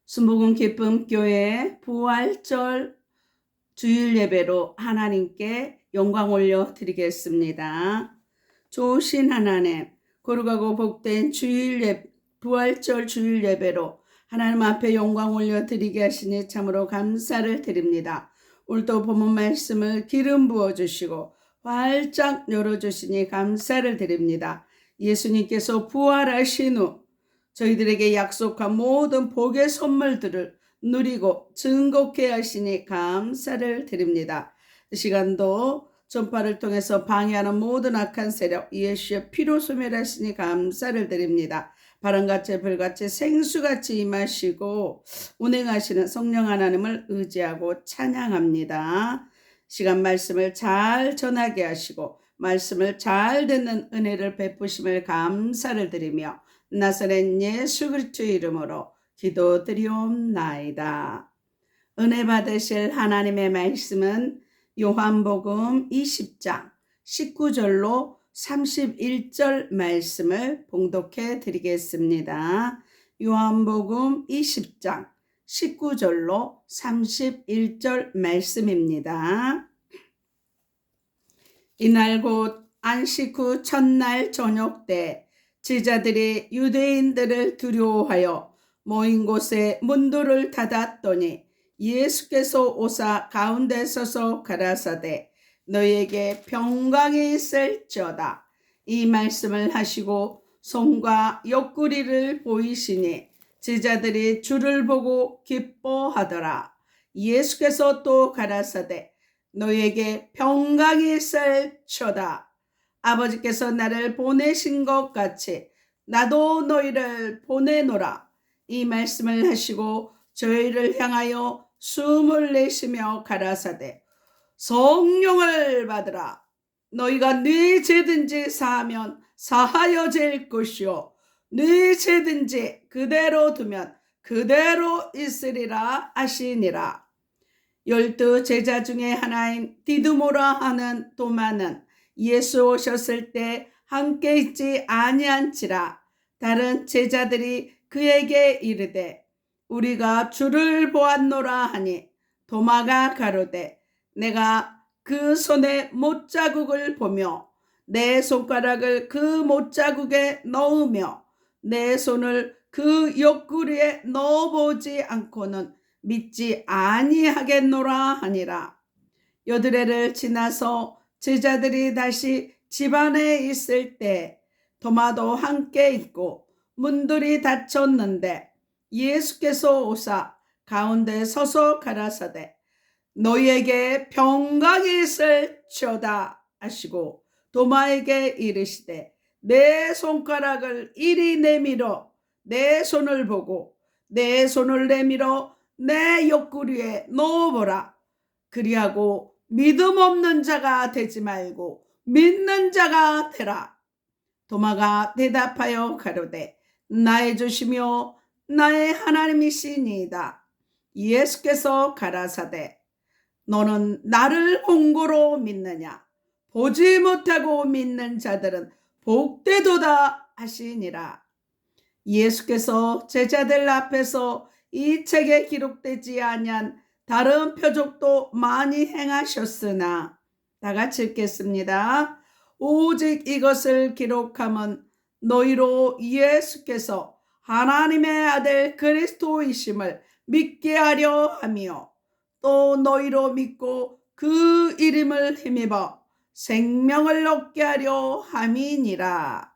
순복음 기쁨 교회 부활절 주일 예배로 하나님께 영광 올려 드리겠습니다. 좋으신 하나님, 거룩하고 복된 부활절 주일 예배로 하나님 앞에 영광 올려 드리게 하시니 참으로 감사를 드립니다. 오늘도 본문 말씀을 기름 부어 주시고 활짝 열어 주시니 감사를 드립니다. 예수님께서 부활하신 후 저희들에게 약속한 모든 복의 선물들을 누리고 증거케 하시니 감사를 드립니다. 이 시간도 전파를 통해서 방해하는 모든 악한 세력 예수의 피로 소멸하시니 감사를 드립니다. 바람같이 불같이 생수같이 임하시고 운행하시는 성령 하나님을 의지하고 찬양합니다. 시간 말씀을 잘 전하게 하시고 말씀을 잘 듣는 은혜를 베푸심을 감사를 드리며 나사렛 예수 그리스도의 이름으로 기도드리옵나이다. 은혜 받으실 하나님의 말씀은 요한복음 20장 19절로 31절 말씀을 봉독해 드리겠습니다. 요한복음 20장 19절로 31절 말씀입니다. 이날 곧 안식 후 첫날 저녁 때 제자들이 유대인들을 두려워하여 모인 곳에 문들을 닫았더니 예수께서 오사 가운데 서서 가라사대 너희에게 평강이 있을지어다. 이 말씀을 하시고 손과 옆구리를 보이시니 제자들이 주를 보고 기뻐하더라. 예수께서 또 가라사대 너희에게 평강이 있을지어다. 아버지께서 나를 보내신 것 같이 나도 너희를 보내노라. 이 말씀을 하시고 저희를 향하여 숨을 내쉬며 가라사대 성령을 받으라. 너희가 네 죄든지 사하면 사하여질 것이요 네 죄든지 그대로 두면 그대로 있으리라 하시니라. 12 제자 중에 하나인 디두모라 하는 도마는 예수 오셨을 때 함께 있지 아니한지라. 다른 제자들이 그에게 이르되 우리가 주를 보았노라 하니 도마가 가로되 내가 그 손에 못자국을 보며 내 손가락을 그 못자국에 넣으며 내 손을 그 옆구리에 넣어보지 않고는 믿지 아니하겠노라 하니라. 여드레를 지나서 제자들이 다시 집안에 있을 때 도마도 함께 있고 문들이 닫혔는데 예수께서 오사 가운데 서서 가라사대 너희에게 평강이 있을지어다 하시고 도마에게 이르시되 내 손가락을 이리 내밀어 내 손을 보고 내 손을 내밀어 내 옆구리에 넣어보라. 그리하고 믿음 없는 자가 되지 말고 믿는 자가 되라. 도마가 대답하여 가로되 나의 주시며 나의 하나님이시니이다. 예수께서 가라사대 너는 나를 홍고로 믿느냐? 보지 못하고 믿는 자들은 복되도다 하시니라. 예수께서 제자들 앞에서 이 책에 기록되지 아니한 다른 표적도 많이 행하셨으나 다 같이 읽겠습니다. 오직 이것을 기록함은 너희로 예수께서 하나님의 아들 그리스도이심을 믿게 하려 함이요 또 너희로 믿고 그 이름을 힘입어 생명을 얻게 하려 함이니라.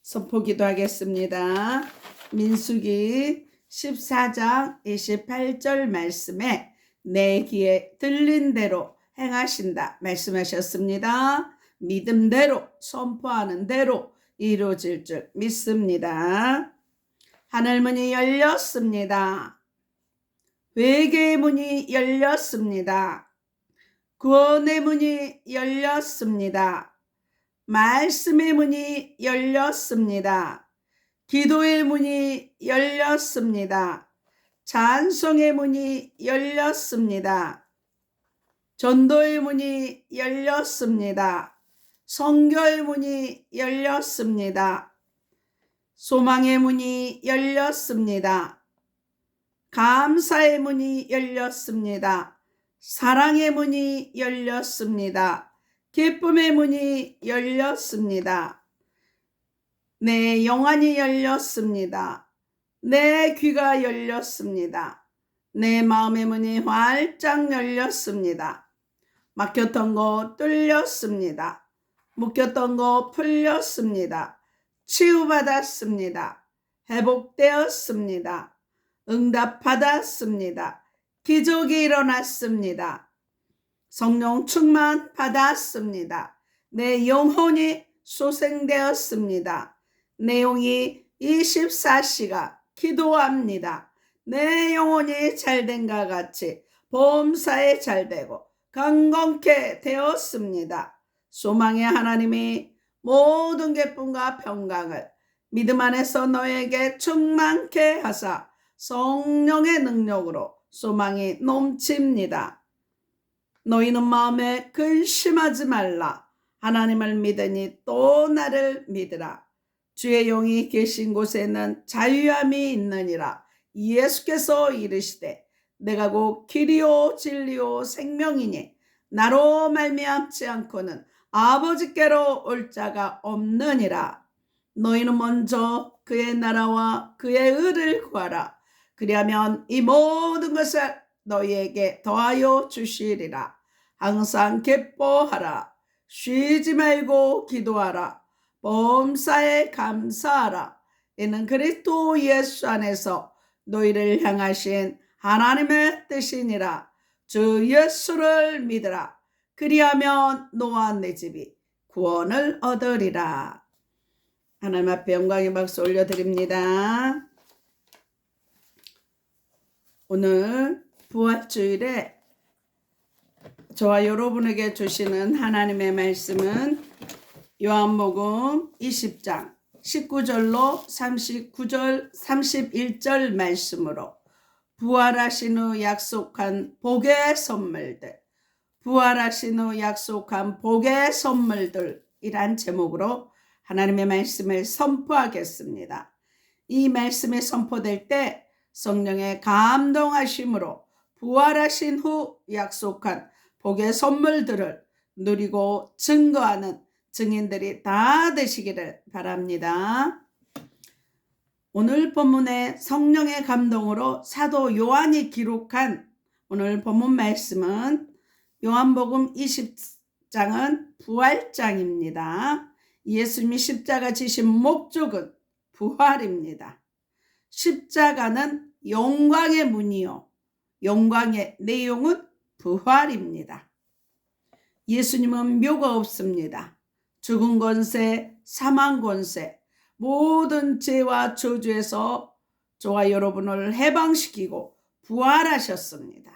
선포기도 하겠습니다. 민수기 14장 28절 말씀에 내 귀에 들린 대로 행하신다 말씀하셨습니다. 믿음대로 선포하는 대로 이루어질 줄 믿습니다. 하늘문이 열렸습니다. 회개의 문이 열렸습니다. 구원의 문이 열렸습니다. 말씀의 문이 열렸습니다. 기도의 문이 열렸습니다. 찬송의 문이 열렸습니다. 전도의 문이 열렸습니다. 선교의 문이 열렸습니다. 소망의 문이 열렸습니다. 감사의 문이 열렸습니다. 사랑의 문이 열렸습니다. 기쁨의 문이 열렸습니다. 내 영안이 열렸습니다. 내 귀가 열렸습니다. 내 마음의 문이 활짝 열렸습니다. 막혔던 거 뚫렸습니다. 묶였던 거 풀렸습니다. 치유받았습니다. 회복되었습니다. 응답받았습니다. 기적이 일어났습니다. 성령 충만 받았습니다. 내 영혼이 소생되었습니다. 내 영이 24시간 기도합니다. 내 영혼이 잘된과 같이 범사에 잘되고 강건케 되었습니다. 소망의 하나님이 모든 기쁨과 평강을 믿음 안에서 너에게 충만케 하사 성령의 능력으로 소망이 넘칩니다. 너희는 마음에 근심하지 말라. 하나님을 믿으니 또 나를 믿으라. 주의 영이 계신 곳에는 자유함이 있느니라. 예수께서 이르시되 내가 곧 길이요 진리요 생명이니 나로 말미암지 않고는 아버지께로 올 자가 없느니라. 너희는 먼저 그의 나라와 그의 의를 구하라. 그리하면 이 모든 것을 너희에게 더하여 주시리라. 항상 기뻐하라. 쉬지 말고 기도하라. 범사에 감사하라. 이는 그리스도 예수 안에서 너희를 향하신 하나님의 뜻이니라. 주 예수를 믿으라. 그리하면 너와 내 집이 구원을 얻으리라. 하나님 앞에 영광의 박수 올려드립니다. 오늘 부활주일에 저와 여러분에게 주시는 하나님의 말씀은 요한복음 20장 19절로 39절 31절 말씀으로 부활하신 후 약속한 복의 선물들, 부활하신 후 약속한 복의 선물들이란 제목으로 하나님의 말씀을 선포하겠습니다. 이 말씀이 선포될 때 성령의 감동하심으로 부활하신 후 약속한 복의 선물들을 누리고 증거하는 증인들이 다 되시기를 바랍니다. 오늘 본문의 성령의 감동으로 사도 요한이 기록한 오늘 본문 말씀은 요한복음 20장은 부활장입니다. 예수님이 십자가 지신 목적은 부활입니다. 십자가는 영광의 문이요, 영광의 내용은 부활입니다. 예수님은 묘가 없습니다. 죽은 권세, 사망 권세, 모든 죄와 저주에서 저와 여러분을 해방시키고 부활하셨습니다.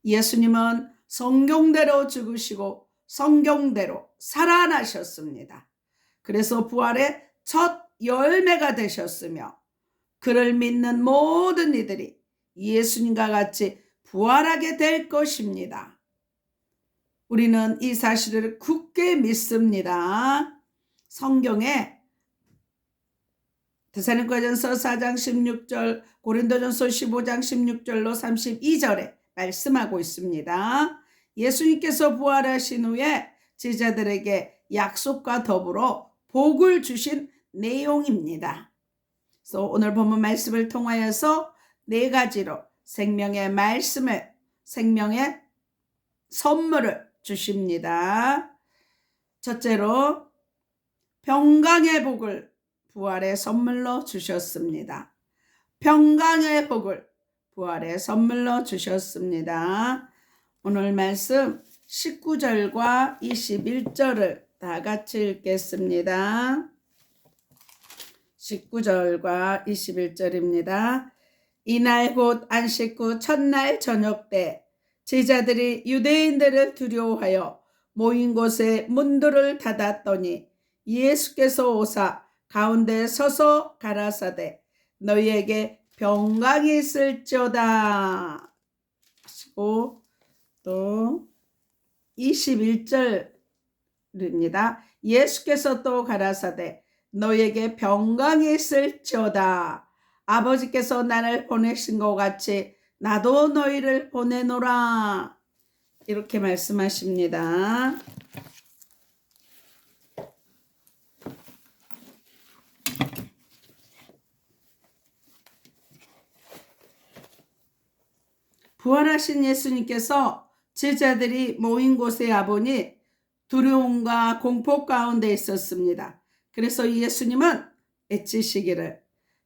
예수님은 성경대로 죽으시고 성경대로 살아나셨습니다. 그래서 부활의 첫 열매가 되셨으며 그를 믿는 모든 이들이 예수님과 같이 부활하게 될 것입니다. 우리는 이 사실을 굳게 믿습니다. 성경에 데살로니가전서 4장 16절, 고린도전서 15장 16절로 32절에 말씀하고 있습니다. 예수님께서 부활하신 후에 제자들에게 약속과 더불어 복을 주신 내용입니다. 그래서 오늘 본문 말씀을 통하여서 네 가지로 생명의 말씀을, 생명의 선물을 주십니다. 첫째로 평강의 복을 부활의 선물로 주셨습니다. 평강의 복을 부활의 선물로 주셨습니다. 오늘 말씀 19절과 21절을 다 같이 읽겠습니다. 19절과 21절입니다. 이날 곧 안식 후 첫날 저녁 때 제자들이 유대인들을 두려워하여 모인 곳에 문들을 닫았더니 예수께서 오사 가운데 서서 가라사대 너희에게 평강이 있을지어다 하시고 또 21절입니다. 예수께서 또 가라사대 너에게 평강이 있을지어다. 아버지께서 나를 보내신 것 같이 나도 너희를 보내노라. 이렇게 말씀하십니다. 부활하신 예수님께서 제자들이 모인 곳에 와보니 두려움과 공포 가운데 있었습니다. 그래서 예수님은 애치시기를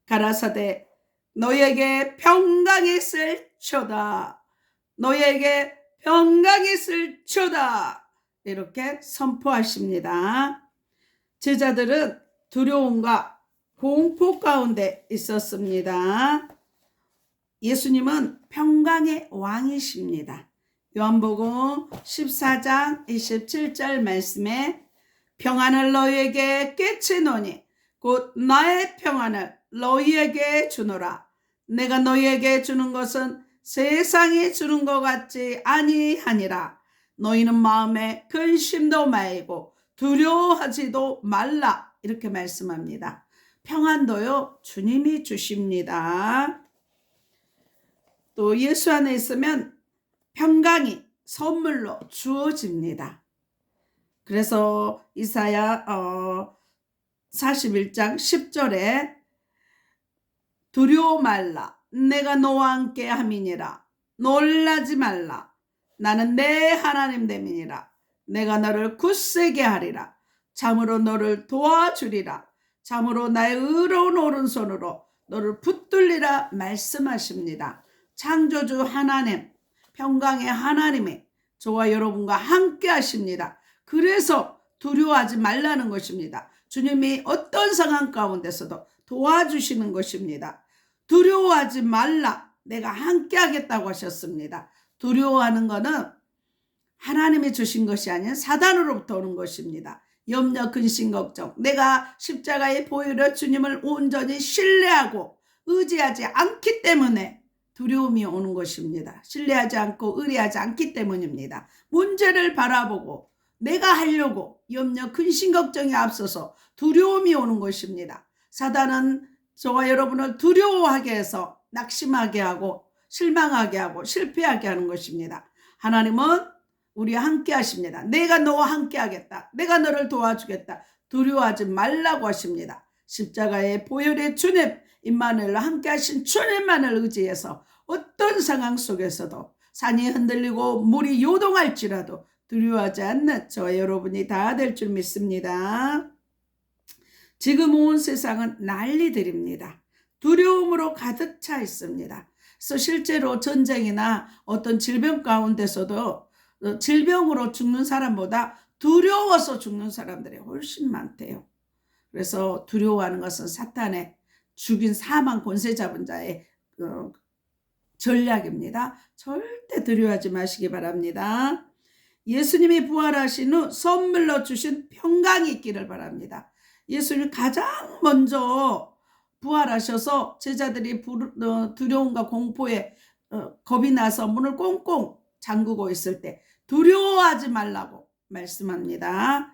가라사대 너에게 평강이 있을지어다. 너에게 평강이 있을지어다. 이렇게 선포하십니다. 제자들은 두려움과 공포 가운데 있었습니다. 예수님은 평강의 왕이십니다. 요한복음 14장 27절 말씀에 평안을 너희에게 끼치노니 곧 나의 평안을 너희에게 주노라. 내가 너희에게 주는 것은 세상이 주는 것 같지 아니하니라. 너희는 마음에 근심도 말고 두려워하지도 말라. 이렇게 말씀합니다. 평안도요 주님이 주십니다. 또 예수 안에 있으면 평강이 선물로 주어집니다. 그래서 이사야 41장 10절에 두려워 말라 내가 너와 함께 함이니라. 놀라지 말라 나는 내 하나님 됨이니라. 내가 너를 굳세게 하리라. 참으로 너를 도와주리라. 참으로 나의 의로운 오른손으로 너를 붙들리라 말씀하십니다. 창조주 하나님, 평강의 하나님이 저와 여러분과 함께 하십니다. 그래서 두려워하지 말라는 것입니다. 주님이 어떤 상황 가운데서도 도와주시는 것입니다. 두려워하지 말라. 내가 함께 하겠다고 하셨습니다. 두려워하는 것은 하나님이 주신 것이 아닌 사단으로부터 오는 것입니다. 염려, 근심, 걱정. 내가 십자가의 보혈로 주님을 온전히 신뢰하고 의지하지 않기 때문에 두려움이 오는 것입니다. 신뢰하지 않고 의뢰하지 않기 때문입니다. 문제를 바라보고 내가 하려고 염려, 근심, 걱정이 앞서서 두려움이 오는 것입니다. 사단은 저와 여러분을 두려워하게 해서 낙심하게 하고 실망하게 하고 실패하게 하는 것입니다. 하나님은 우리와 함께 하십니다. 내가 너와 함께 하겠다. 내가 너를 도와주겠다. 두려워하지 말라고 하십니다. 십자가의 보혈의 주님 임마누엘로 함께 하신 주님만을 의지해서 어떤 상황 속에서도 산이 흔들리고 물이 요동할지라도 두려워하지 않는 저와 여러분이 다 될 줄 믿습니다. 지금 온 세상은 난리들입니다. 두려움으로 가득 차 있습니다. 그래서 실제로 전쟁이나 어떤 질병 가운데서도 질병으로 죽는 사람보다 두려워서 죽는 사람들이 훨씬 많대요. 그래서 두려워하는 것은 사탄의 죽인 사망 권세 잡은 자의 전략입니다. 절대 두려워하지 마시기 바랍니다. 예수님이 부활하신 후 선물로 주신 평강이 있기를 바랍니다. 예수님 가장 먼저 부활하셔서 제자들이 두려움과 공포에 겁이 나서 문을 꽁꽁 잠그고 있을 때 두려워하지 말라고 말씀합니다.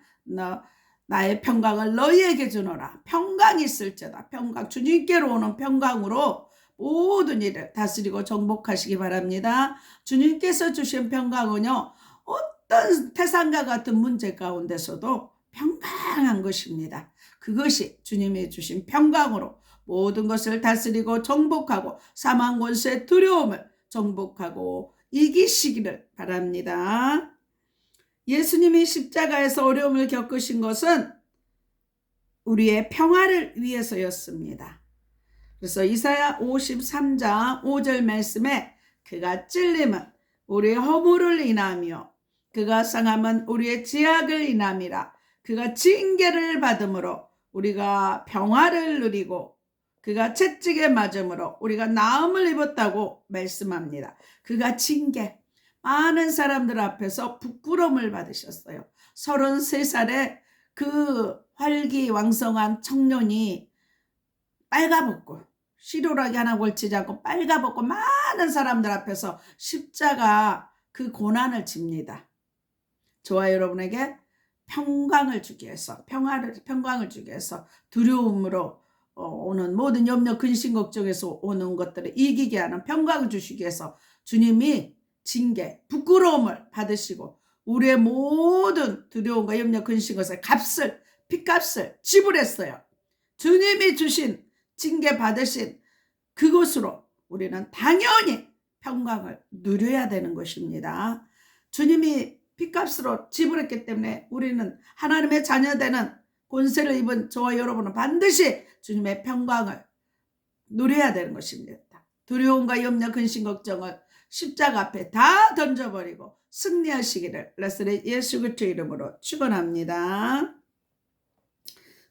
나의 평강을 너희에게 주노라. 평강이 있을지어다. 평강, 주님께로 오는 평강으로 모든 일을 다스리고 정복하시기 바랍니다. 주님께서 주신 평강은요, 어떤 태산과 같은 문제 가운데서도 평강한 것입니다. 그것이 주님이 주신 평강으로 모든 것을 다스리고 정복하고 사망 권세의 두려움을 정복하고 이기시기를 바랍니다. 예수님이 십자가에서 어려움을 겪으신 것은 우리의 평화를 위해서였습니다. 그래서 이사야 53장 5절 말씀에 그가 찔림은 우리의 허물을 인하며 그가 상함은 우리의 죄악을 인함이라. 그가 징계를 받음으로 우리가 평화를 누리고 그가 채찍에 맞음으로 우리가 나음을 입었다고 말씀합니다. 그가 징계, 많은 사람들 앞에서 부끄러움을 받으셨어요. 33살에 그 활기왕성한 청년이 빨가벗고 시로라기 하나 걸치지 않고 빨가벗고 많은 사람들 앞에서 십자가 그 고난을 집니다. 저와 여러분에게 평강을 주기 위해서, 평강을 주기 위해서 두려움으로 오는 모든 염려, 근심, 걱정에서 오는 것들을 이기게 하는 평강을 주시기 위해서 주님이 징계, 부끄러움을 받으시고 우리의 모든 두려움과 염려, 근심 것을 핏값을 지불했어요. 주님이 주신 징계 받으신 그곳으로 우리는 당연히 평강을 누려야 되는 것입니다. 주님이 핏값으로 지불했기 때문에 우리는 하나님의 자녀되는 권세를 입은 저와 여러분은 반드시 주님의 평강을 누려야 되는 것입니다. 두려움과 염려, 근심, 걱정을 십자가 앞에 다 던져버리고 승리하시기를 나사렛 예수 그리스도의 이름으로 축원합니다.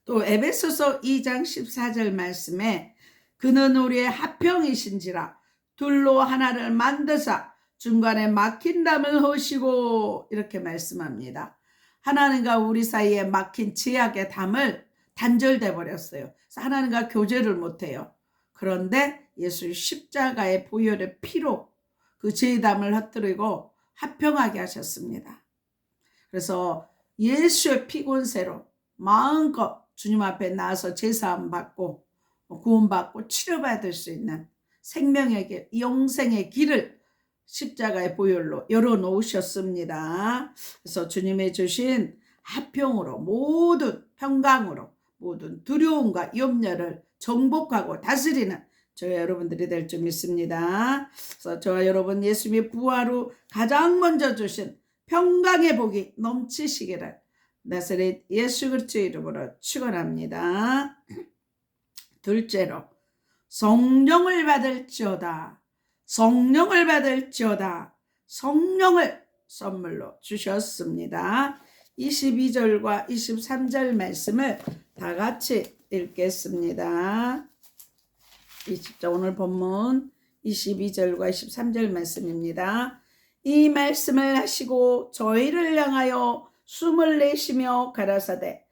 또 에베소서 2장 14절 말씀에 그는 우리의 합평이신지라 둘로 하나를 만드사 중간에 막힌 담을 허시고 이렇게 말씀합니다. 하나님과 우리 사이에 막힌 죄악의 담을 단절돼 버렸어요. 그래서 하나님과 교제를 못해요. 그런데 예수 십자가의 보혈의 피로 그 죄의 담을 흩뜨리고 합평하게 하셨습니다. 그래서 예수의 피곤세로 마음껏 주님 앞에 나와서 제사함 받고 구원받고 치료받을 수 있는 생명의 길, 영생의 길을 십자가의 보혈로 열어놓으셨습니다. 그래서 주님의 주신 합평으로 모든 평강으로 모든 두려움과 염려를 정복하고 다스리는 저와 여러분들이 될 줄 믿습니다. 그래서 저와 여러분 예수님의 부활 후 가장 먼저 주신 평강의 복이 넘치시기를 나사렛 예수 그리스도의 이름으로 축원합니다. 둘째로 성령을 받을지어다. 성령을 받을지어다. 성령을 선물로 주셨습니다. 22절과 23절 말씀을 다 같이 읽겠습니다. 오늘 본문 22절과 23절 말씀입니다. 이 말씀을 하시고 저희를 향하여 숨을 내쉬며 가라사대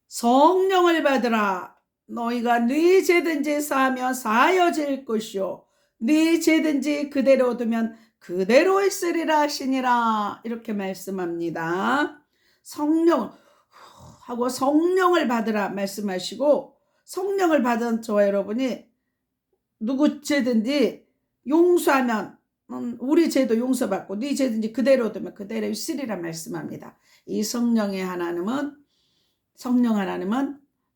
성령을 받으라. 너희가 네 죄든지 사하며 사하여질 것이요 네 죄든지 그대로 두면 그대로 있으리라 하시니라. 이렇게 말씀합니다. 성령 하고 성령을 받으라 말씀하시고 성령을 받은 저와 여러분이 누구 죄든지 용서하면 우리 죄도 용서받고 네 죄든지 그대로 두면 그대로 있으리라 말씀합니다. 이 성령 하나님은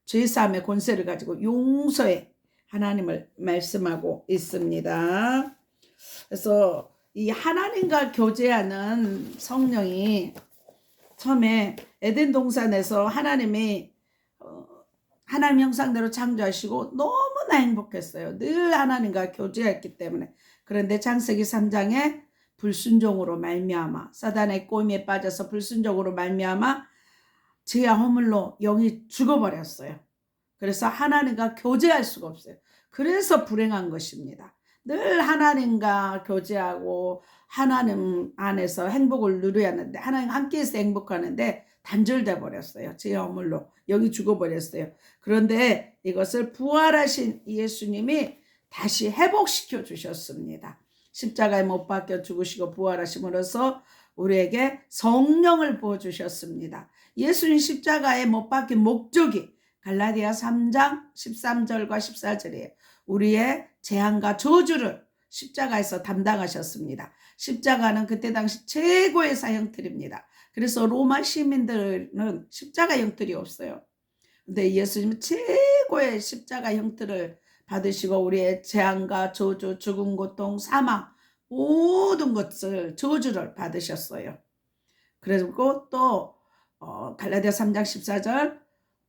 죄사함의 권세를 가지고 용서의 하나님을 말씀하고 있습니다. 그래서 이 하나님과 교제하는 성령이 처음에 에덴 동산에서 하나님이 하나님 형상대로 창조하시고 너무나 행복했어요. 늘 하나님과 교제했기 때문에. 그런데 창세기 3장에 불순종으로 말미암아 사단의 꼬임에 빠져서 불순종으로 말미암아 죄와 허물로 영이 죽어버렸어요. 그래서 하나님과 교제할 수가 없어요. 그래서 불행한 것입니다. 늘 하나님과 교제하고 하나님 안에서 행복을 누려야 하는데 하나님 함께해서 행복하는데 단절돼 버렸어요. 죄와 허물로 영이 죽어버렸어요. 그런데 이것을 부활하신 예수님이 다시 회복시켜 주셨습니다. 십자가에 못 박혀 죽으시고 부활하심으로써 우리에게 성령을 부어주셨습니다. 예수님 십자가에 못 박힌 목적이 갈라디아 3장 13절과 14절이에요. 우리의 재앙과 저주를 십자가에서 담당하셨습니다. 십자가는 그때 당시 최고의 사형틀입니다. 그래서 로마 시민들은 십자가 형틀이 없어요. 근데 예수님은 최고의 십자가 형틀을 받으시고 우리의 재앙과 저주, 죽음, 고통, 사망 모든 것을 저주를 받으셨어요. 그리고 또 갈라디아 3장 14절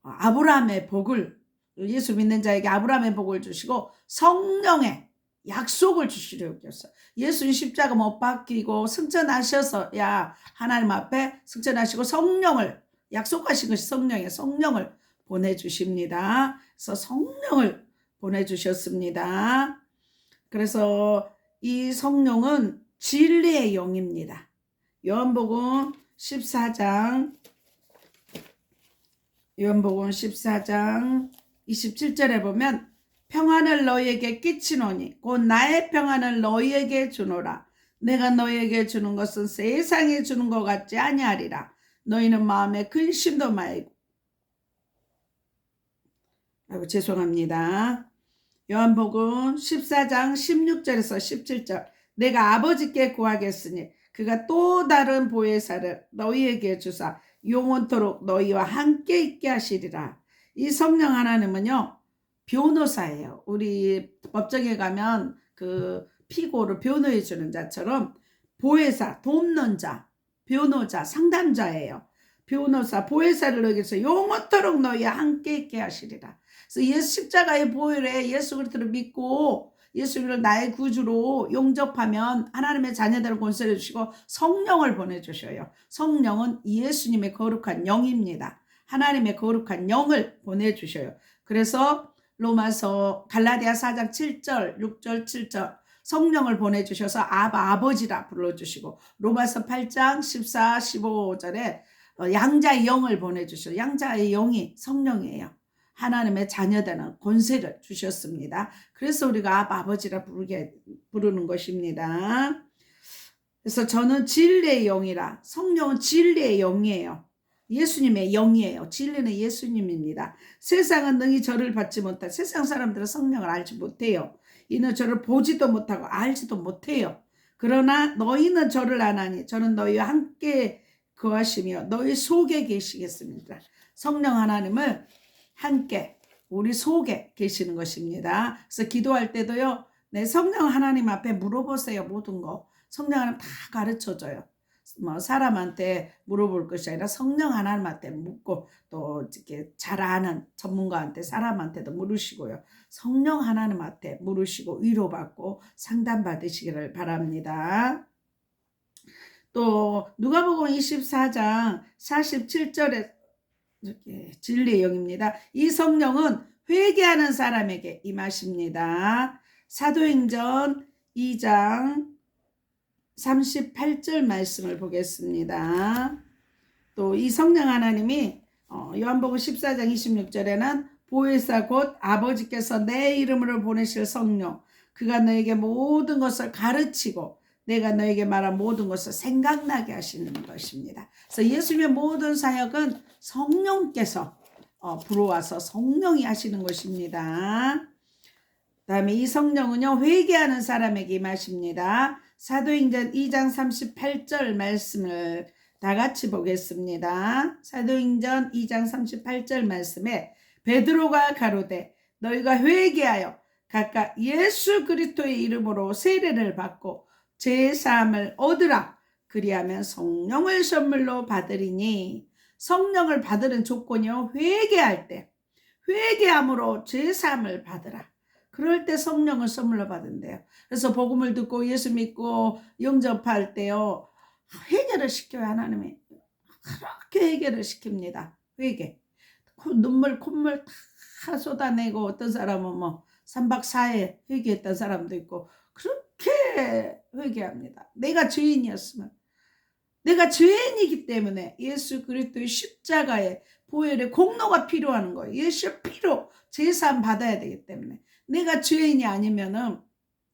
아브라함의 복을 예수 믿는 자에게 아브라함의 복을 주시고 성령의 약속을 주시려고 했어요. 예수님 십자가 못 박히고 승천하셔서 하나님 앞에 승천하시고 성령을 약속하신 것이 성령을 보내주십니다. 그래서 성령을 보내주셨습니다. 그래서 이 성령은 진리의 영입니다. 요한복음 14장 27절에 보면 평안을 너희에게 끼치노니 곧 나의 평안을 너희에게 주노라. 내가 너희에게 주는 것은 세상이 주는 것 같지 아니하리라. 너희는 마음에 근심도 말고. 아이고 죄송합니다. 요한복음 14장 16절에서 17절. 내가 아버지께 구하겠으니 그가 또 다른 보혜사를 너희에게 주사 영원토록 너희와 함께 있게 하시리라. 이 성령 하나님은요 변호사예요. 우리 법정에 가면 그 피고를 변호해 주는 자처럼 보혜사, 돕는 자, 변호자, 상담자예요. 변호사, 보혜사를 너희에게서 영원토록 너희와 함께 있게 하시리라. 그래서 예수 십자가의 보혈에 예수 그리스도를 믿고 예수를 나의 구주로 용접하면 하나님의 자녀들을 권세를 주시고 성령을 보내주셔요. 성령은 예수님의 거룩한 영입니다. 하나님의 거룩한 영을 보내주셔요. 그래서 로마서 갈라디아 4장 7절 6절 7절 성령을 보내주셔서 아버지라 불러주시고 로마서 8장 14 15절에 양자의 영을 보내주셔요. 양자의 영이 성령이에요. 하나님의 자녀되는 권세를 주셨습니다. 그래서 우리가 아버지라 부르는 것입니다. 그래서 저는 진리의 영이라. 성령은 진리의 영이에요. 예수님의 영이에요. 진리는 예수님입니다. 세상은 능히 저를 받지 못하. 세상 사람들은 성령을 알지 못해요. 이는 저를 보지도 못하고 알지도 못해요. 그러나 너희는 저를 아나니 저는 너희와 함께 거하시며 너희 속에 계시겠습니다. 성령 하나님을 함께 우리 속에 계시는 것입니다. 그래서 기도할 때도요. 내 성령 하나님 앞에 물어보세요. 모든 거. 성령 하나님 다 가르쳐줘요. 뭐 사람한테 물어볼 것이 아니라 성령 하나님한테 묻고 또 이렇게 잘 아는 전문가한테 사람한테도 물으시고요. 성령 하나님한테 물으시고 위로받고 상담받으시기를 바랍니다. 또 누가복음 24장 47절에 이렇게 진리의 영입니다. 이 성령은 회개하는 사람에게 임하십니다. 사도행전 2장 38절 말씀을 보겠습니다. 또 이 성령 하나님이 요한복음 14장 26절에는 보혜사 곧 아버지께서 내 이름으로 보내실 성령 그가 너에게 모든 것을 가르치고 내가 너에게 말한 모든 것을 생각나게 하시는 것입니다. 그래서 예수님의 모든 사역은 성령께서 불어와서 성령이 하시는 것입니다. 그 다음에 이 성령은요 회개하는 사람에게 임하십니다. 사도행전 2장 38절 말씀을 다 같이 보겠습니다. 사도행전 2장 38절 말씀에 베드로가 가로되 너희가 회개하여 각각 예수 그리스도의 이름으로 세례를 받고 제사함을 얻으라. 그리하면 성령을 선물로 받으리니. 성령을 받으는 조건이요 회개할 때 회개함으로 제사함을 받으라. 그럴 때 성령을 선물로 받은대요. 그래서 복음을 듣고 예수 믿고 영접할 때요 회개를 시켜요. 하나님이 그렇게 회개를 시킵니다. 회개. 눈물 콧물 다 쏟아내고 어떤 사람은 뭐 3박 4일 회개했던 사람도 있고 그렇게 회개합니다. 내가 죄인이었으면 내가 죄인이기 때문에 예수 그리스도의 십자가의 보혈의 공로가 필요한 거예요. 예수의 피로 제사함 받아야 되기 때문에 내가 죄인이 아니면은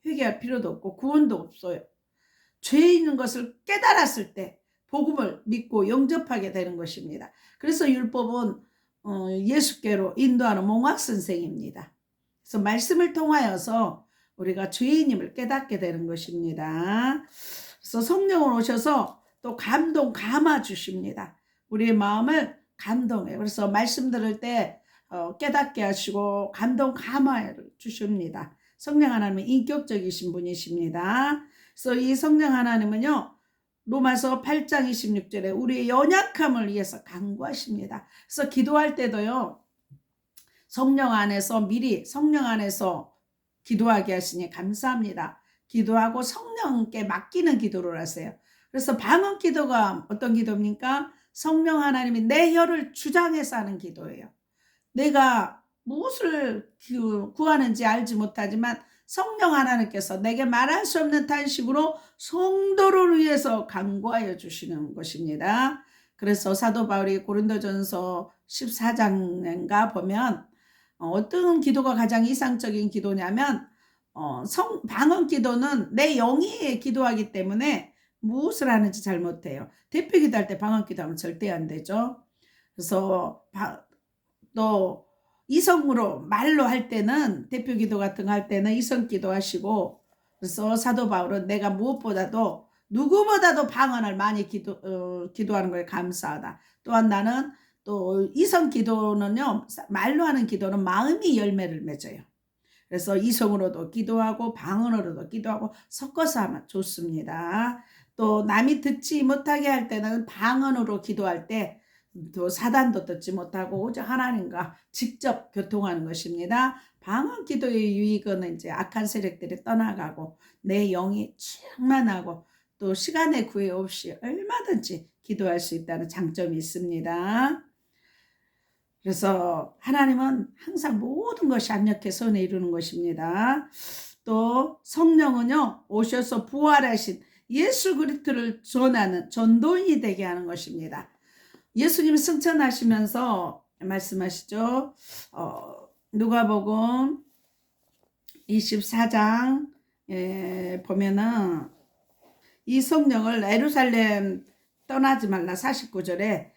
회개할 필요도 없고 구원도 없어요. 죄인인 것을 깨달았을 때 복음을 믿고 영접하게 되는 것입니다. 그래서 율법은 예수께로 인도하는 몽학 선생입니다. 그래서 말씀을 통하여서 우리가 죄인임을 깨닫게 되는 것입니다. 그래서 성령을 오셔서 또 감동 감화 주십니다. 우리의 마음을 감동해요. 그래서 말씀 들을 때 깨닫게 하시고 감동 감화를 주십니다. 성령 하나님은 인격적이신 분이십니다. 그래서 이 성령 하나님은요 로마서 8장 26절에 우리의 연약함을 위해서 간구하십니다. 그래서 기도할 때도요 성령 안에서 미리 성령 안에서 기도하게 하시니 감사합니다. 기도하고 성령께 맡기는 기도를 하세요. 그래서 방언 기도가 어떤 기도입니까? 성령 하나님이 내 혀를 주장해서 하는 기도예요. 내가 무엇을 구하는지 알지 못하지만 성령 하나님께서 내게 말할 수 없는 탄식으로 성도를 위해서 간구하여 주시는 것입니다. 그래서 사도 바울이 고린도전서 14장인가 보면 어떤 기도가 가장 이상적인 기도냐면 방언 기도는 내 영이 기도하기 때문에 무엇을 하는지 잘 못해요. 대표 기도할 때 방언 기도하면 절대 안 되죠. 그래서 또 이성으로 말로 할 때는 대표 기도 같은 거 할 때는 이성 기도하시고, 그래서 사도 바울은 내가 무엇보다도 누구보다도 방언을 많이 기도하는 거에 감사하다. 또한 나는 또 이성 기도는요, 말로 하는 기도는 마음이 열매를 맺어요. 그래서 이성으로도 기도하고 방언으로도 기도하고 섞어서 하면 좋습니다. 또 남이 듣지 못하게 할 때는 방언으로 기도할 때 또 사단도 듣지 못하고 오직 하나님과 직접 교통하는 것입니다. 방언 기도의 유익은 이제 악한 세력들이 떠나가고 내 영이 충만하고 또 시간의 구애 없이 얼마든지 기도할 수 있다는 장점이 있습니다. 그래서 하나님은 항상 모든 것이 합력해 선에 이루는 것입니다. 또 성령은요, 오셔서 부활하신 예수 그리스도를 전하는 전도인이 되게 하는 것입니다. 예수님이 승천하시면서 말씀하시죠. 누가복음 24장 보면은 이 성령을 예루살렘 떠나지 말라 49절에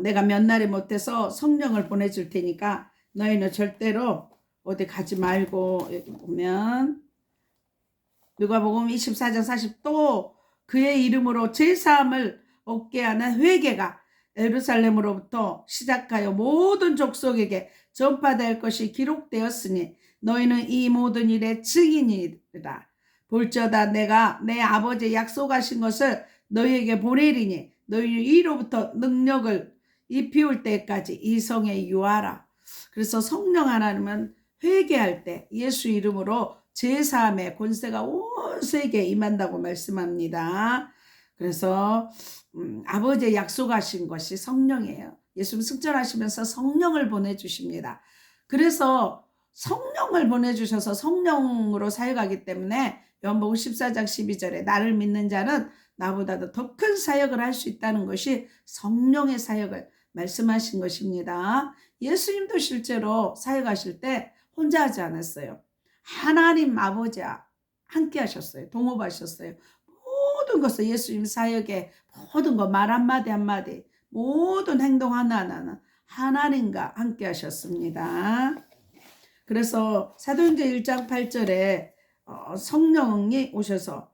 내가 몇 날이 못해서 성령을 보내줄 테니까 너희는 절대로 어디 가지 말고, 여기 보면 누가복음 24장 40, 또 그의 이름으로 제사함을 얻게 하는 회개가 예루살렘으로부터 시작하여 모든 족속에게 전파될 것이 기록되었으니 너희는 이 모든 일의 증인이라. 볼지어다 내가 내 아버지 약속하신 것을 너희에게 보내리니 너희 이로부터 능력을 입히올 때까지 이 성에 유하라. 그래서 성령 하나님은 회개할 때 예수 이름으로 제사함의 권세가 온 세계에 임한다고 말씀합니다. 그래서 아버지의 약속하신 것이 성령이에요. 예수님 승천하시면서 성령을 보내주십니다. 그래서 성령을 보내주셔서 성령으로 사역하기 때문에 요한복음 14장 12절에 나를 믿는 자는 나보다도 더 큰 사역을 할 수 있다는 것이 성령의 사역을 말씀하신 것입니다. 예수님도 실제로 사역하실 때 혼자 하지 않았어요. 하나님 아버지와 함께 하셨어요. 동업하셨어요. 모든 것을 예수님 사역의 모든 것, 말 한마디 한마디, 모든 행동 하나하나는 하나님과 함께 하셨습니다. 그래서 사도행전 1장 8절에 성령이 오셔서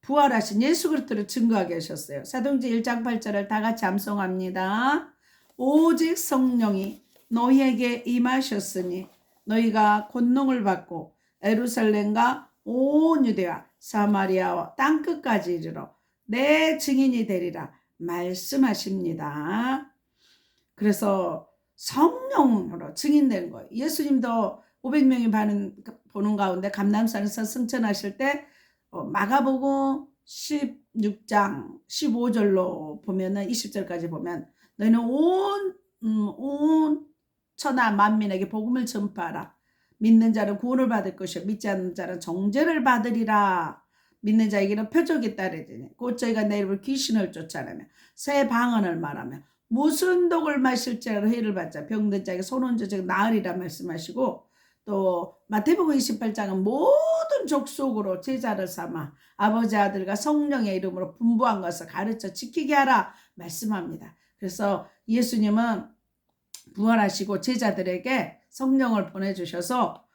부활하신 예수 그리스도를 증거하게 하셨어요. 사도행전 1장 8절을 다 같이 암송합니다. 오직 성령이 너희에게 임하셨으니 너희가 권능을 받고 예루살렘과 온 유대와 사마리아와 땅끝까지 이르러 내 증인이 되리라 말씀하십니다. 그래서 성령으로 증인된 거예요. 예수님도 500명이 보는 가운데 감람산에서 승천하실 때 마가복음 16장 15절로 보면은 20절까지 보면 너희는 온 천하 만민에게 복음을 전파하라. 믿는 자는 구원을 받을 것이요 믿지 않는 자는 정죄를 받으리라. 믿는 자에게는 표적이 따르리니 곧 저희가 내 이름으로 귀신을 쫓아내며 새 방언을 말하며 무슨 독을 마실지라도 해를 받자 병든 자에게 손 얹어 나으리라 말씀하시고, 또 마태복음 28장은 모든 족속으로 제자를 삼아 아버지 아들과 성령의 이름으로 분부한 것을 가르쳐 지키게 하라 말씀합니다. 그래서 예수님은 부활하시고 제자들에게 성령을 보내주셔서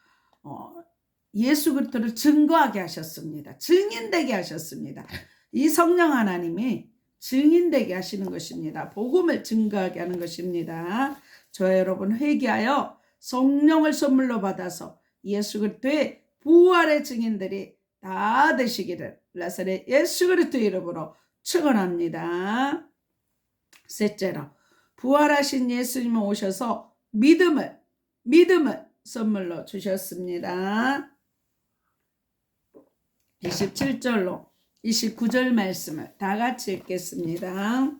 예수 그리스도를 증거하게 하셨습니다. 증인되게 하셨습니다. 이 성령 하나님이 증인되게 하시는 것입니다. 복음을 증거하게 하는 것입니다. 저와 여러분 회개하여 성령을 선물로 받아서 예수 그리스도의 부활의 증인들이 다 되시기를 나사렛 예수 그리스도 이름으로 축원합니다. 셋째로 부활하신 예수님이 오셔서 믿음을 선물로 주셨습니다. 27절로 29절 말씀을 다 같이 읽겠습니다.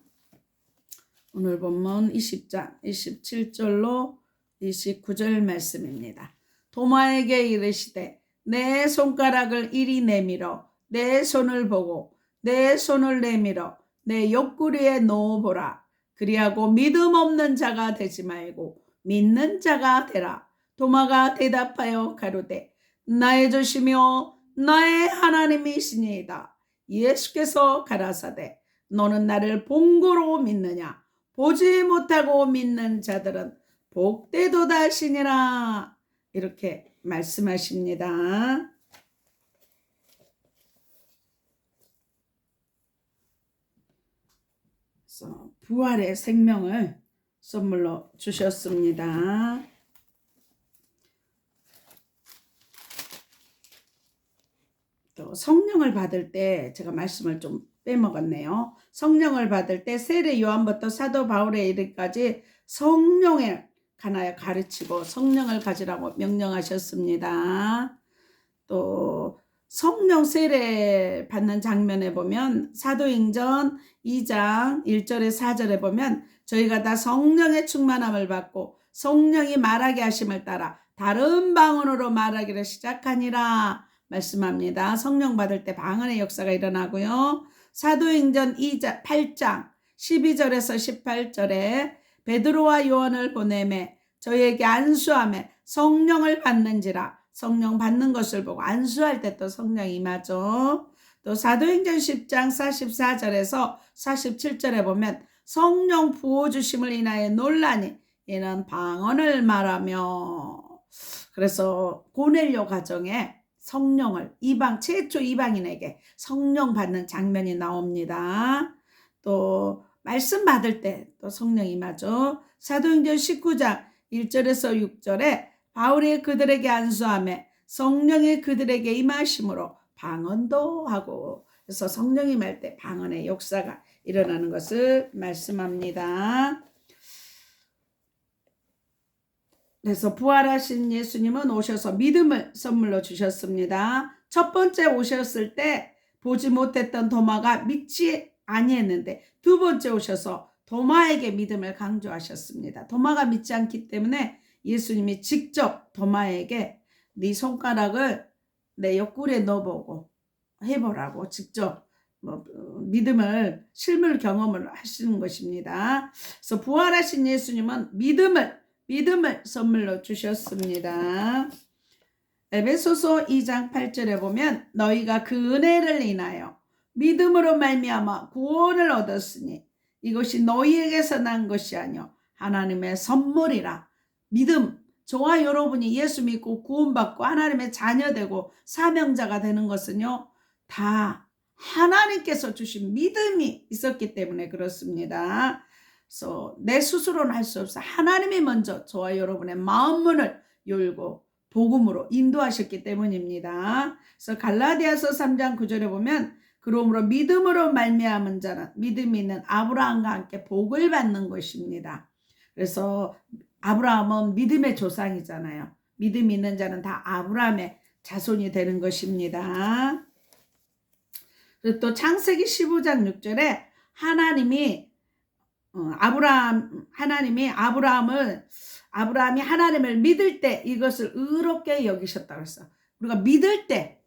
오늘 본문 20장 27절로 29절 말씀입니다. 도마에게 이르시되 내 손가락을 이리 내밀어 내 손을 보고 내 손을 내밀어 내 옆구리에 넣어보라. 그리하고 믿음 없는 자가 되지 말고 믿는 자가 되라. 도마가 대답하여 가로되 나의 조시며 나의 하나님이시니이다. 예수께서 가라사대 너는 나를 본고로 믿느냐 보지 못하고 믿는 자들은 복되도다 하시니라 이렇게 말씀하십니다. 그래서 부활의 생명을 선물로 주셨습니다. 또 성령을 받을 때 제가 말씀을 좀 빼먹었네요. 성령을 받을 때 세례 요한부터 사도 바울에 이르기까지 성령에 관하여 가르치고 성령을 가지라고 명령하셨습니다. 또 성령 세례 받는 장면에 보면 사도행전 2장 1절에 4절에 보면 저희가 다 성령의 충만함을 받고 성령이 말하게 하심을 따라 다른 방언으로 말하기를 시작하니라 말씀합니다. 성령 받을 때 방언의 역사가 일어나고요. 사도행전 2장 8장 12절에서 18절에 베드로와 요한을 보내매 저희에게 안수하며 성령을 받는지라 성령 받는 것을 보고 안수할 때 또 성령이 임하죠. 또 사도행전 10장 44절에서 47절에 보면 성령 부어주심을 인하여 논란이 이는 방언을 말하며 그래서 고넬료 가정에 성령을 최초 이방인에게 성령 받는 장면이 나옵니다. 또 말씀 받을 때 또 성령이 임하죠. 사도행전 19장 1절에서 6절에 바울이 그들에게 안수하며 성령이 그들에게 임하심으로 방언도 하고 그래서 성령이 임할 때 방언의 역사가 일어나는 것을 말씀합니다. 그래서 부활하신 예수님은 오셔서 믿음을 선물로 주셨습니다. 첫 번째 오셨을 때 보지 못했던 도마가 믿지 아니했는데 두 번째 오셔서 도마에게 믿음을 강조하셨습니다. 도마가 믿지 않기 때문에 예수님이 직접 도마에게 네 손가락을 내 옆구리에 넣어보고 해보라고 직접 믿음을 실물 경험을 하시는 것입니다. 그래서 부활하신 예수님은 믿음을 선물로 주셨습니다. 에베소서 2장 8절에 보면 너희가 그 은혜를 인하여 믿음으로 말미암아 구원을 얻었으니 이것이 너희에게서 난 것이 아니요 하나님의 선물이라. 믿음, 저와 여러분이 예수 믿고 구원받고 하나님의 자녀되고 사명자가 되는 것은요 다 하나님께서 주신 믿음이 있었기 때문에 그렇습니다. 그래서 내 스스로는 할 수 없어. 하나님이 먼저 저와 여러분의 마음문을 열고 복음으로 인도하셨기 때문입니다. 그래서 갈라디아서 3장 9절에 보면 그러므로 믿음으로 말미암은 자는 믿음이 있는 아브라함과 함께 복을 받는 것입니다. 그래서 아브라함은 믿음의 조상이잖아요. 믿음이 있는 자는 다 아브라함의 자손이 되는 것입니다. 그리고 또 창세기 15장 6절에 하나님이 아브라함이 하나님을 믿을 때 이것을 의롭게 여기셨다고 했어. 우리가 믿을 때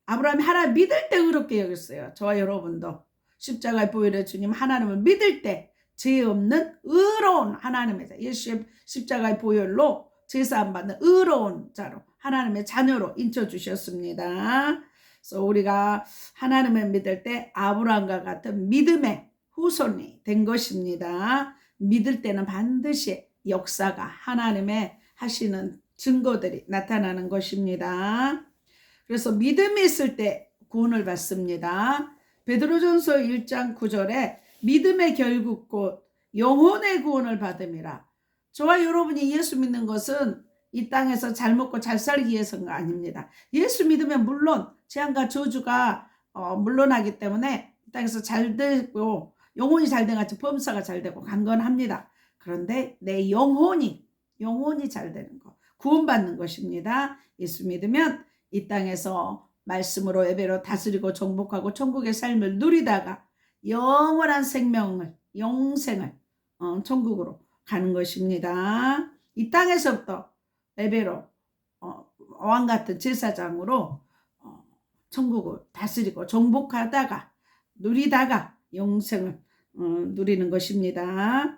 아브라함이 하나님 믿을 때 의롭게 여겼어요. 저와 여러분도 십자가의 보혈의 주님 하나님을 믿을 때 죄 없는 의로운 하나님의 자, 예수의 십자가의 보혈로 제사함 받는 의로운 자로 하나님의 자녀로 인쳐주셨습니다. 그래서 우리가 하나님을 믿을 때 아브라함과 같은 믿음의 후손이 된 것입니다. 믿을 때는 반드시 역사가 하나님의 하시는 증거들이 나타나는 것입니다. 그래서 믿음이 있을 때 구원을 받습니다. 베드로전서 1장 9절에 믿음의 결국 곧 영혼의 구원을 받음이라. 저와 여러분이 예수 믿는 것은 이 땅에서 잘 먹고 잘 살기 위해서가 아닙니다. 예수 믿으면 물론 재앙과 저주가 물러나기 때문에 이 땅에서 잘 되고 영혼이 잘 되는 같이 범사가 잘 되고 강건합니다. 그런데 내 영혼이 잘 되는 것, 구원받는 것입니다. 예수 믿으면 이 땅에서 말씀으로 예배로 다스리고 정복하고 천국의 삶을 누리다가 영원한 생명을 영생을 천국으로 가는 것입니다. 이 땅에서부터 예배로 왕 같은 제사장으로 천국을 다스리고 정복하다가 누리다가 영생을 누리는 것입니다.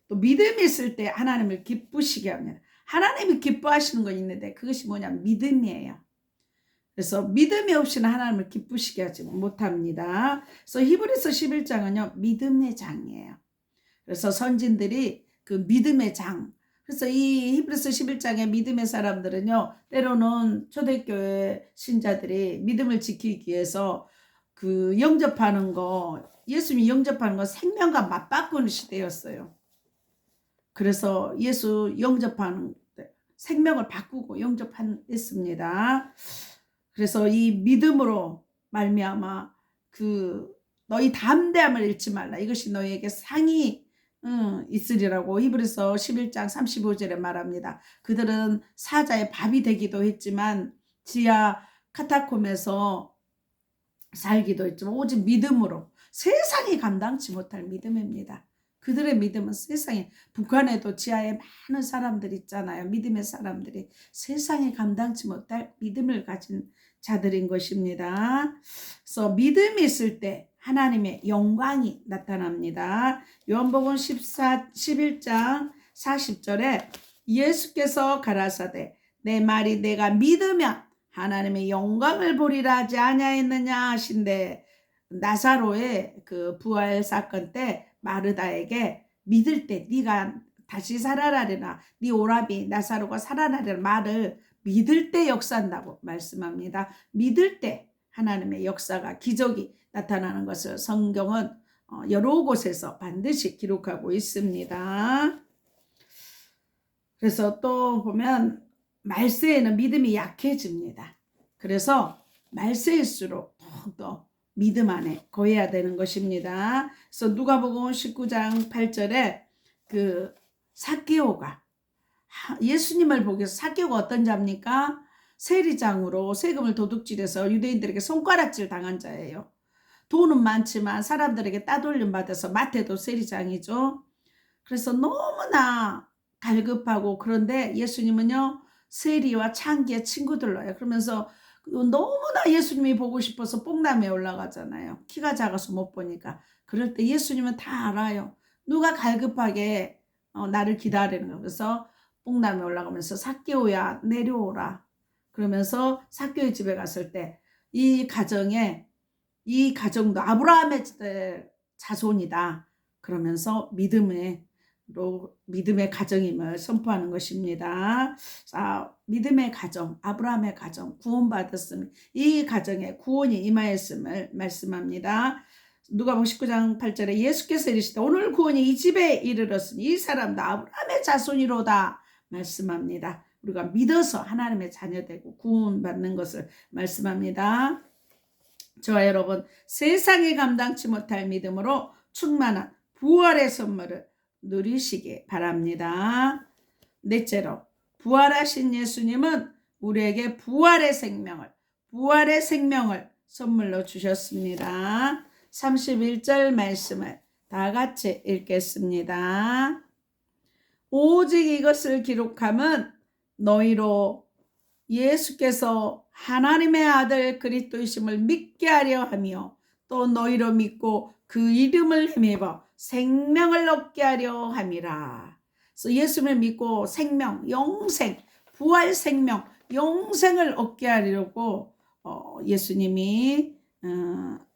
또 믿음이 있을 때 하나님을 기쁘시게 합니다. 하나님이 기뻐하시는 건 있는데 그것이 뭐냐면 믿음이에요. 그래서 믿음이 없이는 하나님을 기쁘시게 하지 못합니다. 그래서 히브리서 11장은요 믿음의 장이에요. 그래서 선진들이 그 믿음의 장, 그래서 이 히브리서 11장의 믿음의 사람들은요 때로는 초대교회 신자들이 믿음을 지키기 위해서 그 영접하는 거, 예수님이 영접하는 거 생명과 맞바꾸는 시대였어요. 그래서 예수 영접하는 생명을 바꾸고 영접했습니다. 그래서 이 믿음으로 말미암아 그 너희 담대함을 잃지 말라, 이것이 너희에게 상이 있으리라고 히브리서 11장 35절에 말합니다. 그들은 사자의 밥이 되기도 했지만 지하 카타콤에서 살기도 했지만 오직 믿음으로, 세상이 감당치 못할 믿음입니다. 그들의 믿음은 세상에, 북한에도 지하에 많은 사람들이 있잖아요. 믿음의 사람들이 세상에 감당치 못할 믿음을 가진 자들인 것입니다. 그래서 믿음이 있을 때 하나님의 영광이 나타납니다. 요한복음 11장 40절에 예수께서 가라사대 내 말이 내가 믿으면 하나님의 영광을 보리라 하지 아니하였느냐 하신데, 나사로의 그 부활 사건 때 마르다에게 믿을 때 네가 다시 살아나리라, 네 오라비 나사로가 살아나리라 말을 믿을 때 역사한다고 말씀합니다. 믿을 때 하나님의 역사가, 기적이 나타나는 것을 성경은 여러 곳에서 반드시 기록하고 있습니다. 그래서 또 보면 말세에는 믿음이 약해집니다. 그래서 말세일수록 더욱더 믿음 안에 거해야 되는 것입니다. 그래서 누가복음 19장 8절에 그 삭개오가 예수님을 보기 위해서, 삭개오가 어떤 자입니까? 세리장으로 세금을 도둑질해서 유대인들에게 손가락질 당한 자예요. 돈은 많지만 사람들에게 따돌림 받아서 마태도 세리장이죠. 그래서 너무나 갈급하고, 그런데 예수님은요 세리와 창기의 친구들로요. 그러면서 너무나 예수님이 보고 싶어서 뽕나무에 올라가잖아요. 키가 작아서 못 보니까. 그럴 때 예수님은 다 알아요. 누가 갈급하게 나를 기다리는 거. 그래서 뽕나무에 올라가면서 삭개오야 내려오라. 그러면서 삭개오의 집에 갔을 때 이 가정도 아브라함의 자손이다. 그러면서 믿음의 가정임을 선포하는 것입니다. 자, 믿음의 가정, 아브라함의 가정, 구원받았으면 이 가정에 구원이 임하였음을 말씀합니다. 누가복음 19장 8절에 예수께서 이르시되 오늘 구원이 이 집에 이르렀으니 이 사람도 아브라함의 자손이로다 말씀합니다. 우리가 믿어서 하나님의 자녀되고 구원받는 것을 말씀합니다. 저와 여러분, 세상이 감당치 못할 믿음으로 충만한 부활의 선물을 누리시기 바랍니다. 넷째로, 부활하신 예수님은 우리에게 부활의 생명을 선물로 주셨습니다. 31절 말씀을 다 같이 읽겠습니다. 오직 이것을 기록함은 너희로 예수께서 하나님의 아들 그리스도이심을 믿게 하려 하며 또 너희로 믿고 그 이름을 힘입어 생명을 얻게 하려 함이라. 그래서 예수를 믿고 생명, 영생, 부활 생명, 영생을 얻게 하려고 예수님이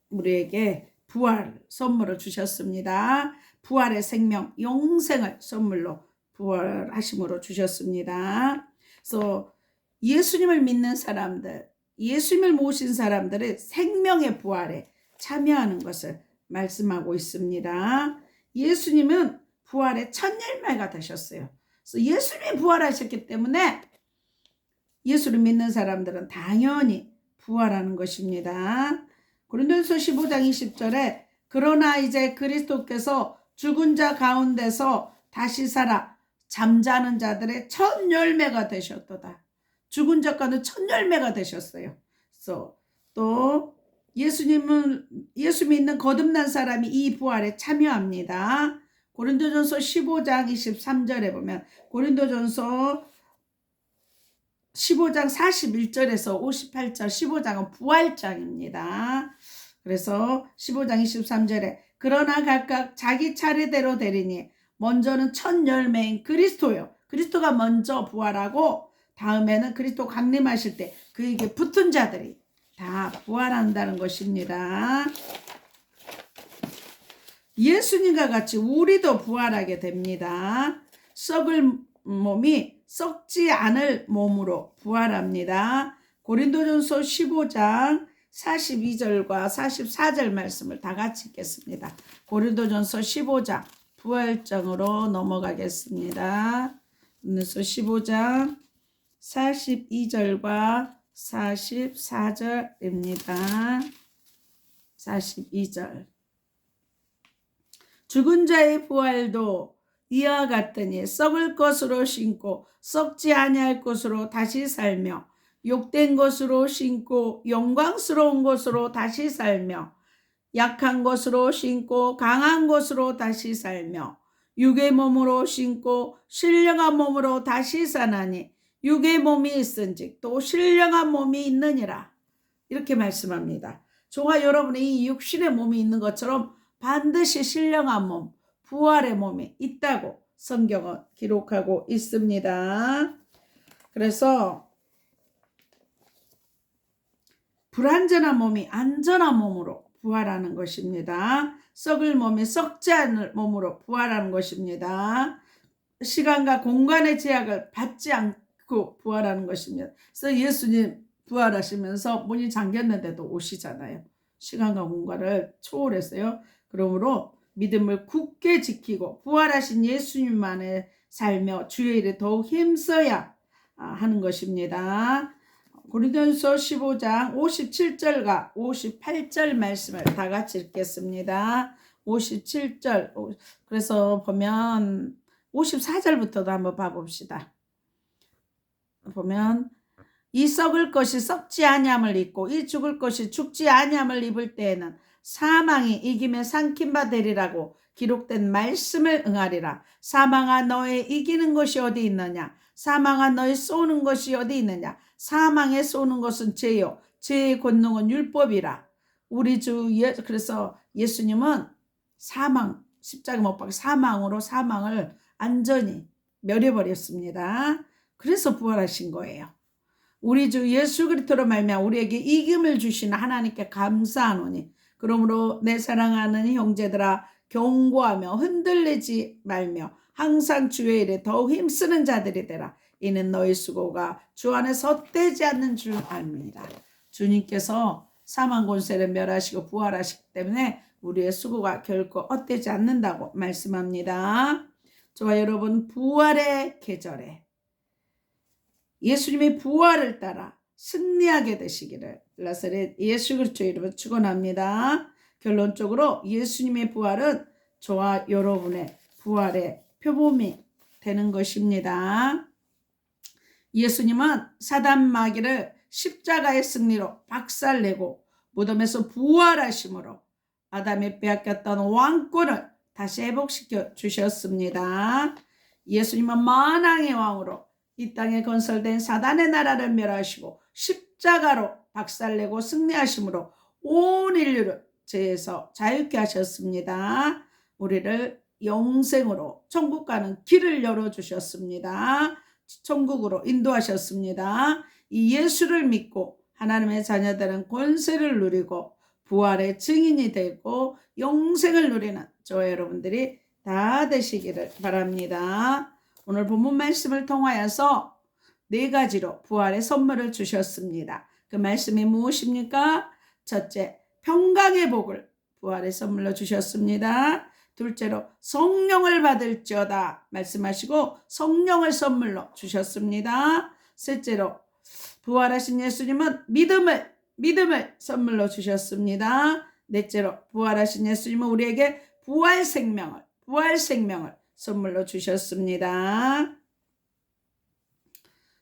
우리에게 부활 선물을 주셨습니다. 부활의 생명, 영생을 선물로 부활하심으로 주셨습니다. 그래서 예수님을 믿는 사람들, 예수님을 모신 사람들의 생명의 부활에 참여하는 것을 말씀하고 있습니다. 예수님은 부활의 첫 열매가 되셨어요. 그래서 예수님이 부활하셨기 때문에 예수를 믿는 사람들은 당연히 부활하는 것입니다. 고린도전서 15장 20절에 그러나 이제 그리스도께서 죽은 자 가운데서 다시 살아 잠자는 자들의 첫 열매가 되셨도다. 죽은 자 가운데 첫 열매가 되셨어요. 그래서 또 예수 믿는 거듭난 사람이 이 부활에 참여합니다. 고린도전서 15장 23절에 보면 고린도전서 15장 41절에서 58절 15장은 부활장입니다. 그래서 15장 23절에 그러나 각각 자기 차례대로 되리니 먼저는 첫 열매인 그리스도요. 그리스도가 먼저 부활하고 다음에는 그리스도 강림하실 때 그에게 붙은 자들이 다 부활한다는 것입니다. 예수님과 같이 우리도 부활하게 됩니다. 썩을 몸이 썩지 않을 몸으로 부활합니다. 고린도전서 15장 42절과 44절 말씀을 다 같이 읽겠습니다. 고린도전서 15장 부활장으로 넘어가겠습니다. 고린도전서 15장 42절과 44절입니다. 42절. 죽은 자의 부활도 이와 같으니 썩을 것으로 신고 썩지 아니할 것으로 다시 살며 욕된 것으로 신고 영광스러운 것으로 다시 살며 약한 것으로 신고 강한 것으로 다시 살며 육의 몸으로 신고 신령한 몸으로 다시 사나니 육의 몸이 있은즉 또 신령한 몸이 있느니라. 이렇게 말씀합니다. 저와 여러분이 이 육신의 몸이 있는 것처럼 반드시 신령한 몸, 부활의 몸이 있다고 성경은 기록하고 있습니다. 그래서 불완전한 몸이 안전한 몸으로 부활하는 것입니다. 썩을 몸이 썩지 않을 몸으로 부활하는 것입니다. 시간과 공간의 제약을 받지 않고 부활하는 것입니다. 그래서 예수님 부활하시면서 문이 잠겼는데도 오시잖아요. 시간과 공간을 초월했어요. 그러므로 믿음을 굳게 지키고 부활하신 예수님만을 살며 주의 일에 더욱 힘써야 하는 것입니다. 고린도전서 15장 57절과 58절 말씀을 다 같이 읽겠습니다. 57절, 그래서 보면 54절부터도 한번 봐봅시다. 보면 이 썩을 것이 썩지 아니함을 입고 이 죽을 것이 죽지 아니함을 입을 때에는 사망이 이김에 삼킨 바 되리라고 기록된 말씀을 응하리라. 사망아 너의 이기는 것이 어디 있느냐? 사망아 너의 쏘는 것이 어디 있느냐? 사망에 쏘는 것은 죄요 죄의 권능은 율법이라. 우리 그래서 예수님은 사망 십자가 못 박혀 사망으로 사망을 완전히 멸해버렸습니다. 그래서 부활하신 거예요. 우리 주 예수 그리스도로 말미암아 우리에게 이김을 주시는 하나님께 감사하노니 그러므로 내 사랑하는 형제들아 경고하며 흔들리지 말며 항상 주의 일에 더욱 힘쓰는 자들이 되라. 이는 너희 수고가 주 안에서 헛되지 않는 줄 압니다. 주님께서 사망 권세를 멸하시고 부활하시기 때문에 우리의 수고가 결코 헛되지 않는다고 말씀합니다. 저와 여러분 부활의 계절에 예수님의 부활을 따라 승리하게 되시기를 나사렛 예수 그리스도의 이름으로 축원합니다. 결론적으로 예수님의 부활은 저와 여러분의 부활의 표범이 되는 것입니다. 예수님은 사단 마귀를 십자가의 승리로 박살내고 무덤에서 부활하심으로 아담이 빼앗겼던 왕권을 다시 회복시켜 주셨습니다. 예수님은 만왕의 왕으로 이 땅에 건설된 사단의 나라를 멸하시고 십자가로 박살내고 승리하심으로 온 인류를 죄에서 자유케 하셨습니다. 우리를 영생으로 천국 가는 길을 열어주셨습니다. 천국으로 인도하셨습니다. 이 예수를 믿고 하나님의 자녀들은 권세를 누리고 부활의 증인이 되고 영생을 누리는 저와 여러분들이 다 되시기를 바랍니다. 오늘 본문 말씀을 통하여서 4가지로 부활의 선물을 주셨습니다. 그 말씀이 무엇입니까? 첫째, 평강의 복을 부활의 선물로 주셨습니다. 둘째로 성령을 받을지어다 말씀하시고 성령을 선물로 주셨습니다. 셋째로 부활하신 예수님은 믿음을 선물로 주셨습니다. 넷째로 부활하신 예수님은 우리에게 부활 생명을 선물로 주셨습니다.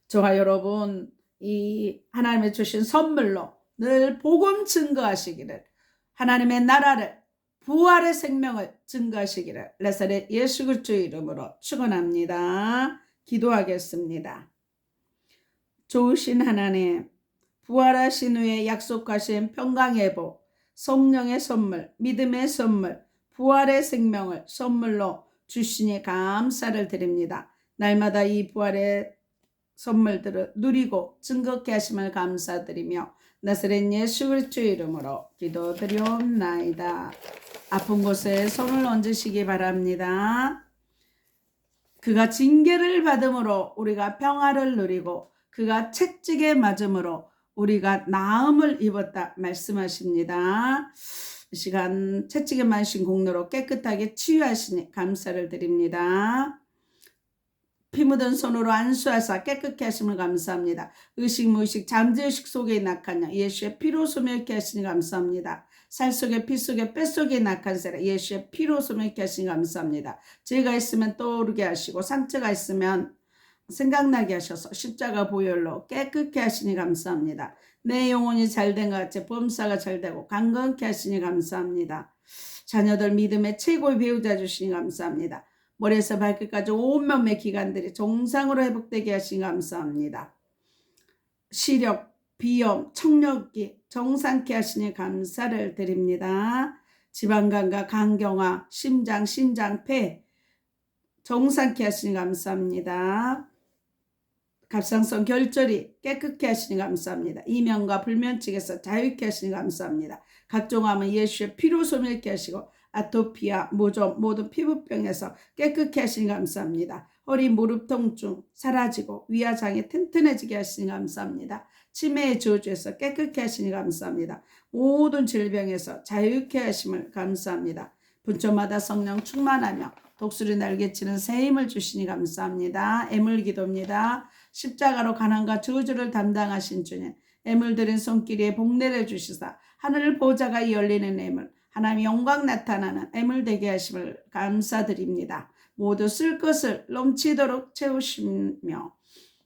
저와 여러분 이 하나님의 주신 선물로 늘 복음 증거하시기를 하나님의 나라를 부활의 생명을 증거하시기를 나사렛 예수 그리스도의 이름으로 축원합니다. 기도하겠습니다. 좋으신 하나님, 부활하신 후에 약속하신 평강의 복, 성령의 선물, 믿음의 선물, 부활의 생명을 선물로 주시니 감사를 드립니다. 날마다 이 부활의 선물들을 누리고 즐겁게 하심을 감사드리며 나사렛 예수 그리스도의 이름으로 기도드리옵나이다. 아픈 곳에 손을 얹으시기 바랍니다. 그가 징계를 받음으로 우리가 평화를 누리고 그가 채찍에 맞음으로 우리가 나음을 입었다 말씀하십니다. 이 시간 채찍에 맞으신 공로로 깨끗하게 치유하시니 감사를 드립니다. 피 묻은 손으로 안수하사 깨끗게 하심을 감사합니다. 의식 무의식 잠재의식 속에 낙한 예수의 피로 소멸케 하시니 감사합니다. 살 속에 피 속에 뼈 속에 낙한 세라 예수의 피로 소멸케 하시니 감사합니다. 죄가 있으면 떠오르게 하시고 상처가 있으면 생각나게 하셔서 십자가 보혈로 깨끗게 하시니 감사합니다. 내 영혼이 잘된 것 같이 범사가 잘되고 강건케 하시니 감사합니다. 자녀들 믿음의 최고의 배우자 주시니 감사합니다. 머리에서 발끝까지 온몸의 기관들이 정상으로 회복되게 하시니 감사합니다. 시력, 비염, 청력이 정상케 하시니 감사를 드립니다. 지방간과 간경화, 심장, 신장, 폐 정상케 하시니 감사합니다. 갑상선 결절이 깨끗게 하시니 감사합니다. 이면과 불면증에서 자유케 하시니 감사합니다. 각종 암은 예수의 피로 소멸케 하시고 아토피아, 모점, 모든 피부병에서 깨끗게 하시니 감사합니다. 허리, 무릎 통증 사라지고 위아장이 튼튼해지게 하시니 감사합니다. 치매의 저주에서 깨끗게 하시니 감사합니다. 모든 질병에서 자유케 하심을 감사합니다. 분초마다 성령 충만하며 독수리 날개치는 새 힘을 주시니 감사합니다. 애물 기도입니다. 십자가로 가난과 저주를 담당하신 주님, 애물 들인 손길에 복내를 주시사 하늘 보좌가 열리는 애물, 하나님의 영광 나타나는 애물 되게 하심을 감사드립니다. 모두 쓸 것을 넘치도록 채우시며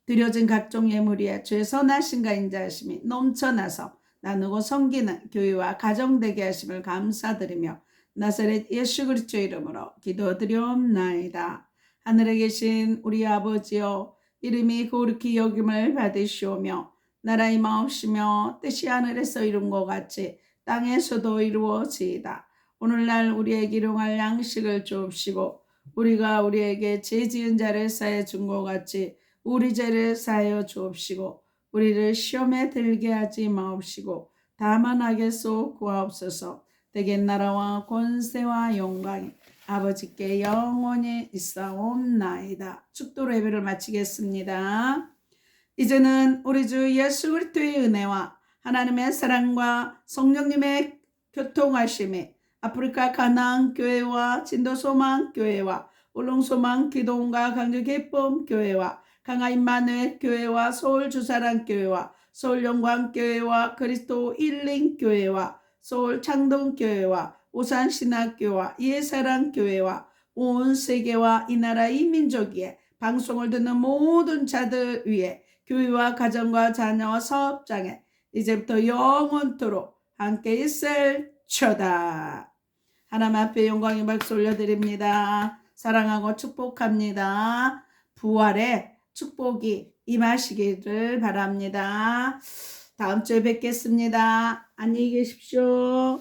드려진 각종 예물이야 주의 선하신가 인자하심이 넘쳐나서 나누고 섬기는 교회와 가정 되게 하심을 감사드리며 나사렛 예수 그리스도의 이름으로 기도드리옵나이다. 하늘에 계신 우리 아버지여, 이름이 거룩히 여김을 받으시오며 나라의 마옵시며 뜻이 하늘에서 이룬 것 같이 땅에서도 이루어지이다. 오늘날 우리에게 일용할 양식을 주옵시고 우리가 우리에게 죄 지은 자를 사해 준 것 같이 우리 죄를 사하여 주옵시고 우리를 시험에 들게 하지 마옵시고 다만 악에서 구하옵소서. 대개 나라와 권세와 영광이 아버지께 영원히 있사옵나이다. 축도로 예배를 마치겠습니다. 이제는 우리 주 예수 그리스도의 은혜와 하나님의 사랑과 성령님의 교통하심이 아프리카 가나안 교회와 진도 소망 교회와 울릉소망 기도원과 강주 기쁨 교회와 강화 임마누엘 교회와 서울 주사랑 교회와 서울 영광 교회와 그리스도 일링 교회와 서울 창동교회와 오산신학교와 예사랑교회와 온 세계와 이 나라 이 민족 위에 방송을 듣는 모든 자들 위에 교회와 가정과 자녀와 사업장에 이제부터 영원토록 함께 있을처다. 하나님 앞에 영광의 박수 올려드립니다. 사랑하고 축복합니다. 부활의 축복이 임하시기를 바랍니다. 다음 주에 뵙겠습니다. 안녕히 계십시오.